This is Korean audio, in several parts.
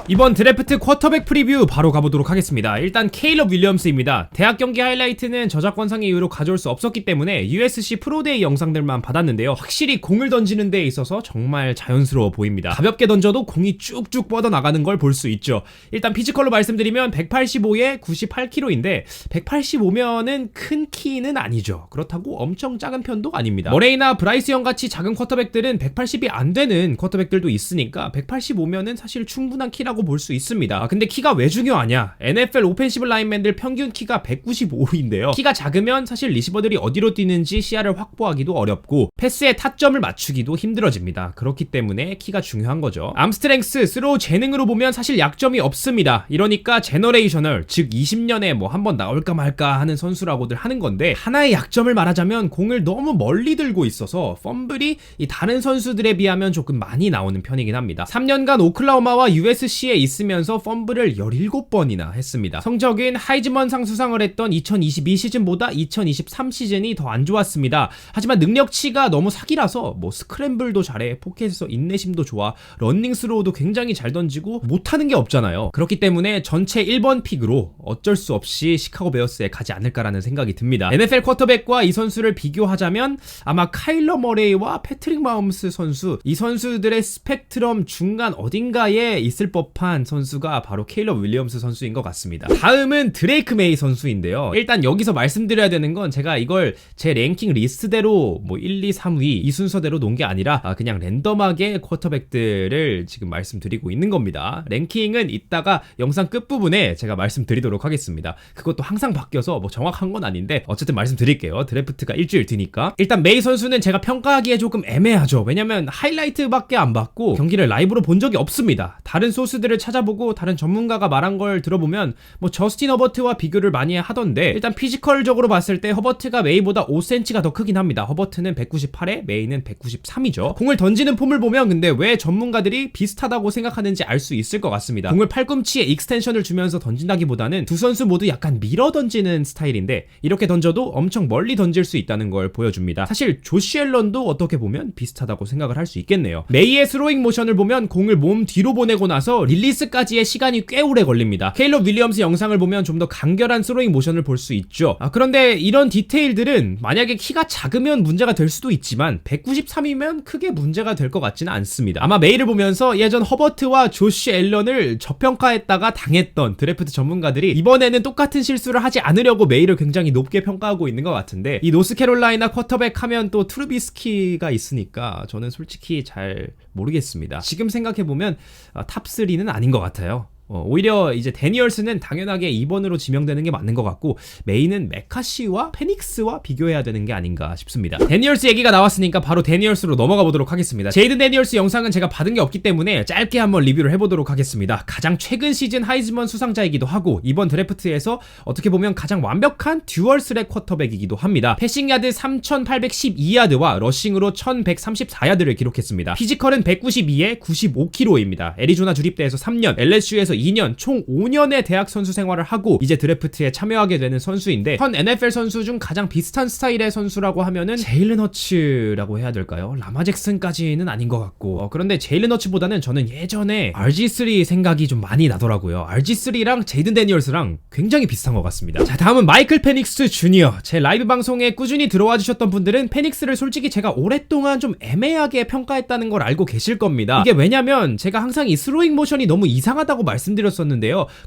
이번 드래프트 쿼터백 프리뷰 바로 가보도록 하겠습니다. 일단 케일럽 윌리엄스입니다. 대학 경기 하이라이트는 저작권상의 이유로 가져올 수 없었기 때문에 USC 프로데이 영상들만 받았는데요. 확실히 공을 던지는 데에 있어서 정말 자연스러워 보입니다. 가볍게 던져도 공이 쭉쭉 뻗어나가는 걸 볼 수 있죠. 일단 피지컬로 말씀드리면 185에 98kg인데 185면은 큰 키는 아니죠. 그렇다고 엄청 작은 편도 아닙니다. 머레이나 브라이스 형 같이 작은 쿼터백들은 180이 안 되는 쿼터백들도 있으니까 185면은 사실 충분한 키라고 볼 수 있습니다. 근데 키가 왜 중요하냐? NFL 오펜시브 라인맨들 평균 키가 195인데요. 키가 작으면 사실 리시버들이 어디로 뛰는지 시야를 확보하기도 어렵고 패스의 타점을 맞추기도 힘들어집니다. 그렇기 때문에 키가 중요한 거죠. 암스트렝스, 스로우 재능으로 보면 사실 약점이 없습니다. 이러니까 제너레이셔널, 즉 20년에 뭐 한번 나올까 말까 하는 선수라고들 하는 건데, 하나의 약점을 말하자면 공을 너무 멀리 들고 있어서 펌블이 이 다른 선수들에 비하면 조금 많이 나오는 편이긴 합니다. 3년간 오클라호마와 USC에 있으면서 펌블을 17번이나 했습니다. 성적은 하이즈먼상 수상을 했던 2022 시즌보다 2023 시즌이 더 안 좋았습니다. 하지만 능력치가 너무 사기라서 뭐 스크램블도 잘해, 포켓에서 인내심도 좋아, 런닝 스로우도 굉장히 잘 던지고 못하는 게 없잖아요. 그렇기 때문에 전체 1번 픽으로 어쩔 수 없이 시카고 베어스에 가지 않을까라는 생각이 듭니다. NFL 쿼터백과 이 선수를 비교하자면 아마 카일러 머레이와 패트릭 마홈스 선수, 이 선수들의 스펙트럼 중간 어딘가에 있을 법한 선수가 바로 케일럽 윌리엄스 선수인 것 같습니다. 다음은 드레이크 메이 선수인데요. 일단 여기서 말씀드려야 되는 건 제가 이걸 제 랭킹 리스트대로 뭐 1, 2, 3위 이 순서대로 놓은 게 아니라 그냥 랜덤하게 쿼터백들을 지금 말씀드리고 있는 겁니다. 랭킹은 이따가 영상 끝부분에 제가 말씀드리도록 하겠습니다. 그것도 항상 바뀌어서 뭐 정확한 건 아닌데 어쨌든 말씀드릴게요. 드래프트가 일주일 뒤니까. 일단 메이 선수는 제가 평가하기에 조금 애매하죠. 왜냐면 하이라이트밖에 안 봤고 경기를 라이브로 본 적이 없습니다. 다른 소스들을 찾아보고 다른 전문가가 말한 걸 들어보면 뭐 저스틴 허버트와 비교를 많이 하던데, 일단 피지컬적으로 봤을 때 허버트가 메이보다 5cm가 더 크긴 합니다. 허버트는 198에 메이는 193이죠. 공을 던지는 폼을 보면 근데 왜 전문가들이 비슷하다고 생각하는지 알 수 있을 것 같습니다. 공을 팔꿈치에 익스텐션을 주면서 던진다기보다는 두 선수 모두 약간 밀어 던지는 스타일인데 이렇게 던져도 엄청 멀리 던질 수 있다는 걸 보여줍니다. 사실 조시 앨런도 어떻게 보면 비슷하다고 생각을 할 수 있겠네요. 메이의 스로잉 모션을 보면 공을 몸 뒤로 보내고 나서 릴리스까지의 시간이 꽤 오래 걸립니다. 케일럽 윌리엄스 영상을 보면 좀 더 간결한 스로잉 모션을 볼 수 있죠. 그런데 이런 디테일들은 만약에 키가 작으면 문제가 될 수도 있지만 193이면 크게 문제가 될 것 같지는 않습니다. 아마 메이를 보면서 예전 허버트와 조시 앨런을 저평가했다가 당했던 드래프트 전문가들이 이번에는 똑같은 실수를 하지 않으려고 메이를 굉장히 높게 평가하고 있는 것 같은데, 이 노스캐롤라이나 쿼터백 하면 또 트루비스키가 있으니까 저는 솔직히 잘 모르겠습니다. 지금 생각해보면 탑3는 아닌 것 같아요. 오히려 이제 데니얼스는 당연하게 2번으로 지명되는 게 맞는 것 같고, 메이는 메카시와 페닉스와 비교해야 되는 게 아닌가 싶습니다. 데니얼스 얘기가 나왔으니까 바로 데니얼스로 넘어가 보도록 하겠습니다. 제이든 데니얼스 영상은 제가 받은 게 없기 때문에 짧게 한번 리뷰를 해보도록 하겠습니다. 가장 최근 시즌 하이즈먼 수상자이기도 하고 이번 드래프트에서 어떻게 보면 가장 완벽한 듀얼 스랙 쿼터백이기도 합니다. 패싱야드 3812야드와 러싱으로 1134야드를 기록했습니다. 피지컬은 192에 95kg입니다. 애리조나 주립대에서 3년, LSU에서 2년, 총 5년의 대학 선수 생활을 하고 이제 드래프트에 참여하게 되는 선수인데, 현 NFL 선수 중 가장 비슷한 스타일의 선수라고 하면은 제일런 허츠라고 해야 될까요? 라마 잭슨까지는 아닌 것 같고, 그런데 제일런 허츠보다는 저는 예전에 RG3 생각이 좀 많이 나더라고요. RG3랑 제이든 데니얼스랑 굉장히 비슷한 것 같습니다. 자, 다음은 마이클 페닉스 주니어. 제 라이브 방송에 꾸준히 들어와 주셨던 분들은 페닉스를 솔직히 제가 오랫동안 좀 애매하게 평가했다는 걸 알고 계실 겁니다. 이게 왜냐면 제가 항상 이 스로잉 모션이 너무 이상하다고 말씀드렸었는데요.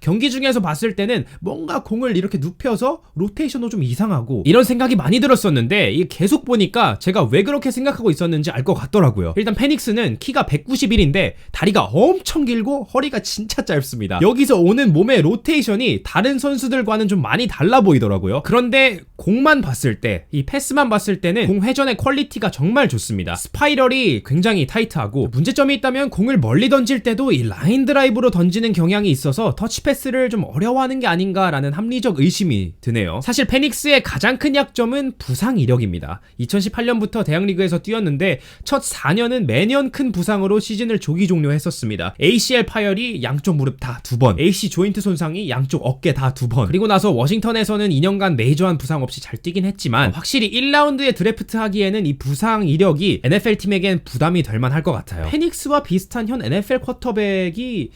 경기 중에서 봤을 때는 뭔가 공을 이렇게 눕혀서 로테이션도 좀 이상하고 이런 생각이 많이 들었었는데, 이게 계속 보니까 제가 왜 그렇게 생각하고 있었는지 알 것 같더라고요. 일단 페닉스는 키가 191인데 다리가 엄청 길고 허리가 진짜 짧습니다. 여기서 오는 몸의 로테이션이 다른 선수들과는 좀 많이 달라 보이더라고요. 그런데 공만 봤을 때, 이 패스만 봤을 때는 공 회전의 퀄리티가 정말 좋습니다. 스파이럴이 굉장히 타이트하고, 문제점이 있다면 공을 멀리 던질 때도 이 라인 드라이브로 던지는 경향이 있어서 터치 패스를 좀 어려워하는 게 아닌가라는 합리적 의심이 드네요. 사실 페닉스의 가장 큰 약점은 부상 이력입니다. 2018년부터 대학리그에서 뛰었는데 첫 4년은 매년 큰 부상으로 시즌을 조기 종료했었습니다. ACL 파열이 양쪽 무릎 다 2번, AC 조인트 손상이 양쪽 어깨 다 2번, 그리고 나서 워싱턴에서는 2년간 메이저한 부상 없이 잘 뛰긴 했지만 확실히 1라운드에 드래프트 하기에는 이 부상 이력이 NFL 팀에겐 부담이 될 만할 것 같아요. 페닉스와 비슷한 현 NFL 쿼터백이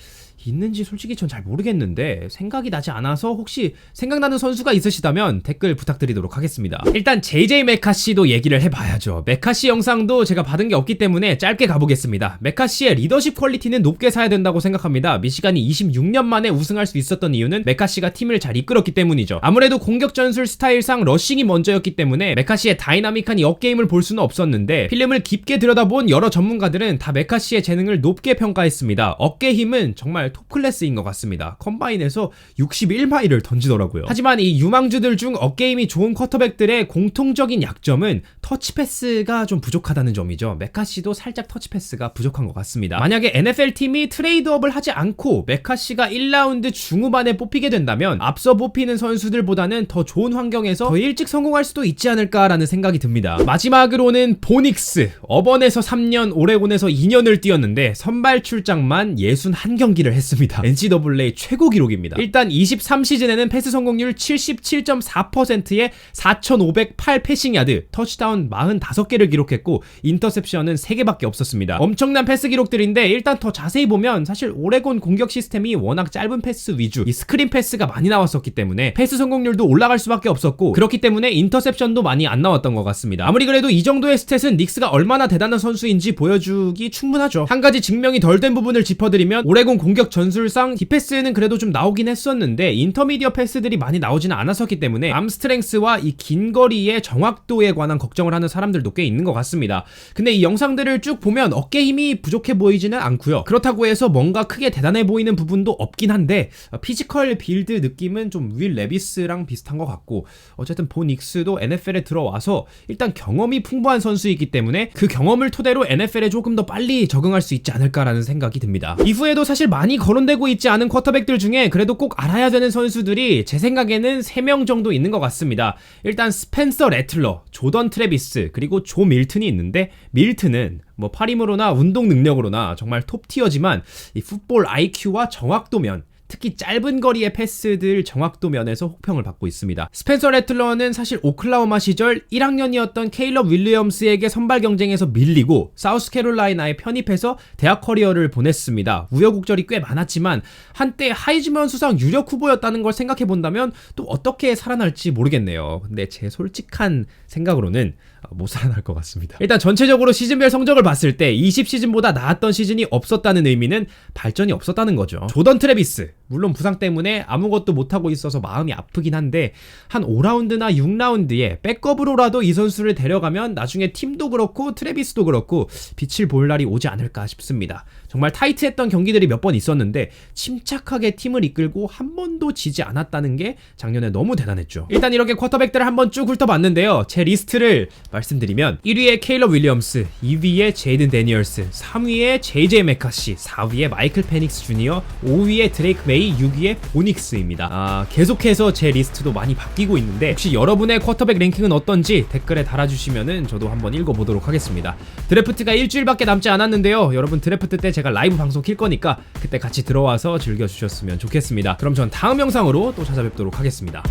있는지 솔직히 전 잘 모르겠는데 생각이 나지 않아서 혹시 생각나는 선수가 있으시다면 댓글 부탁드리도록 하겠습니다. 일단 JJ 메카시도 얘기를 해봐야죠. 메카시 영상도 제가 받은 게 없기 때문에 짧게 가보겠습니다. 메카시의 리더십 퀄리티는 높게 사야 된다고 생각합니다. 미시간이 26년 만에 우승할 수 있었던 이유는 메카시가 팀을 잘 이끌었기 때문이죠. 아무래도 공격 전술 스타일상 러싱이 먼저였기 때문에 메카시의 다이나믹한 이 업게임을 볼 수는 없었는데, 필름을 깊게 들여다본 여러 전문가들은 다 메카시의 재능을 높게 평가했습니다. 어깨 힘은 정말 톱 클래스인 것 같습니다. 컴바인에서 61마일을 던지더라고요. 하지만 이 유망주들 중 어깨 힘이 좋은 쿼터백들의 공통적인 약점은 터치 패스가 좀 부족하다는 점이죠. 메카시도 살짝 터치 패스가 부족한 것 같습니다. 만약에 NFL팀이 트레이드업을 하지 않고 메카시가 1라운드 중후반에 뽑히게 된다면 앞서 뽑히는 선수들보다는 더 좋은 환경에서 더 일찍 성공할 수도 있지 않을까라는 생각이 듭니다. 마지막으로는 보닉스. 어번에서 3년, 오레곤에서 2년을 뛰었는데 선발 출장만 61경기를 했습니다. NCAA 최고 기록입니다. 일단 23시즌에는 패스 성공률 77.4%에 4,508 패싱 야드, 터치다운 45개를 기록했고 인터셉션은 3개밖에 없었습니다. 엄청난 패스 기록들인데, 일단 더 자세히 보면 사실 오레곤 공격 시스템이 워낙 짧은 패스 위주, 이 스크린 패스가 많이 나왔었기 때문에 패스 성공률도 올라갈 수밖에 없었고, 그렇기 때문에 인터셉션도 많이 안 나왔던 것 같습니다. 아무리 그래도 이 정도의 스탯은 닉스가 얼마나 대단한 선수인지 보여주기 충분하죠. 한 가지 증명이 덜 된 부분을 짚어드리면, 오레곤 공격 전술상 디패스는 그래도 좀 나오긴 했었는데 인터미디어 패스들이 많이 나오지는 않았었기 때문에 암스트렝스와 이 긴 거리의 정확도에 관한 걱정을 하는 사람들도 꽤 있는 것 같습니다. 근데 이 영상들을 쭉 보면 어깨 힘이 부족해 보이지는 않고요. 그렇다고 해서 뭔가 크게 대단해 보이는 부분도 없긴 한데, 피지컬 빌드 느낌은 좀 윌 레비스랑 비슷한 것 같고, 어쨌든 본 닉스도 NFL에 들어와서 일단 경험이 풍부한 선수이기 때문에 그 경험을 토대로 NFL에 조금 더 빨리 적응할 수 있지 않을까라는 생각이 듭니다. 이후에도 사실 많이 거론되고 있지 않은 쿼터백들 중에 그래도 꼭 알아야 되는 선수들이 제 생각에는 3명 정도 있는 것 같습니다. 일단 스펜서 래틀러, 조던 트래비스, 그리고 조 밀튼이 있는데, 밀튼은 뭐 팔힘으로나 운동 능력으로나 정말 톱티어지만 이 풋볼 IQ와 정확도면, 특히 짧은 거리의 패스들 정확도 면에서 혹평을 받고 있습니다. 스펜서 래틀러는 사실 오클라호마 시절 1학년이었던 케일럽 윌리엄스에게 선발 경쟁에서 밀리고 사우스캐롤라이나에 편입해서 대학 커리어를 보냈습니다. 우여곡절이 꽤 많았지만 한때 하이즈먼 수상 유력 후보였다는 걸 생각해본다면 또 어떻게 살아날지 모르겠네요. 근데 제 솔직한 생각으로는 못 살아날 것 같습니다. 일단 전체적으로 시즌별 성적을 봤을 때 20시즌보다 나았던 시즌이 없었다는 의미는 발전이 없었다는 거죠. 조던 트래비스, 물론 부상 때문에 아무것도 못하고 있어서 마음이 아프긴 한데, 한 5라운드나 6라운드에 백업으로라도 이 선수를 데려가면 나중에 팀도 그렇고 트래비스도 그렇고 빛을 볼 날이 오지 않을까 싶습니다. 정말 타이트했던 경기들이 몇 번 있었는데 침착하게 팀을 이끌고 한 번도 지지 않았다는 게 작년에 너무 대단했죠. 일단 이렇게 쿼터백들을 한번 쭉 훑어봤는데요. 제 리스트를 말씀드리면 1위에 케일럽 윌리엄스, 2위에 제이든 데니얼스, 3위에 JJ 메카시, 4위에 마이클 페닉스 주니어, 5위에 드레이크 메이, 6위에 보닉스입니다. 계속해서 제 리스트도 많이 바뀌고 있는데, 혹시 여러분의 쿼터백 랭킹은 어떤지 댓글에 달아주시면은 저도 한번 읽어보도록 하겠습니다. 드래프트가 일주일밖에 남지 않았는데요. 여러분 드래프트 때 제가 라이브 방송 킬 거니까 그때 같이 들어와서 즐겨주셨으면 좋겠습니다. 그럼 전 다음 영상으로 또 찾아뵙도록 하겠습니다.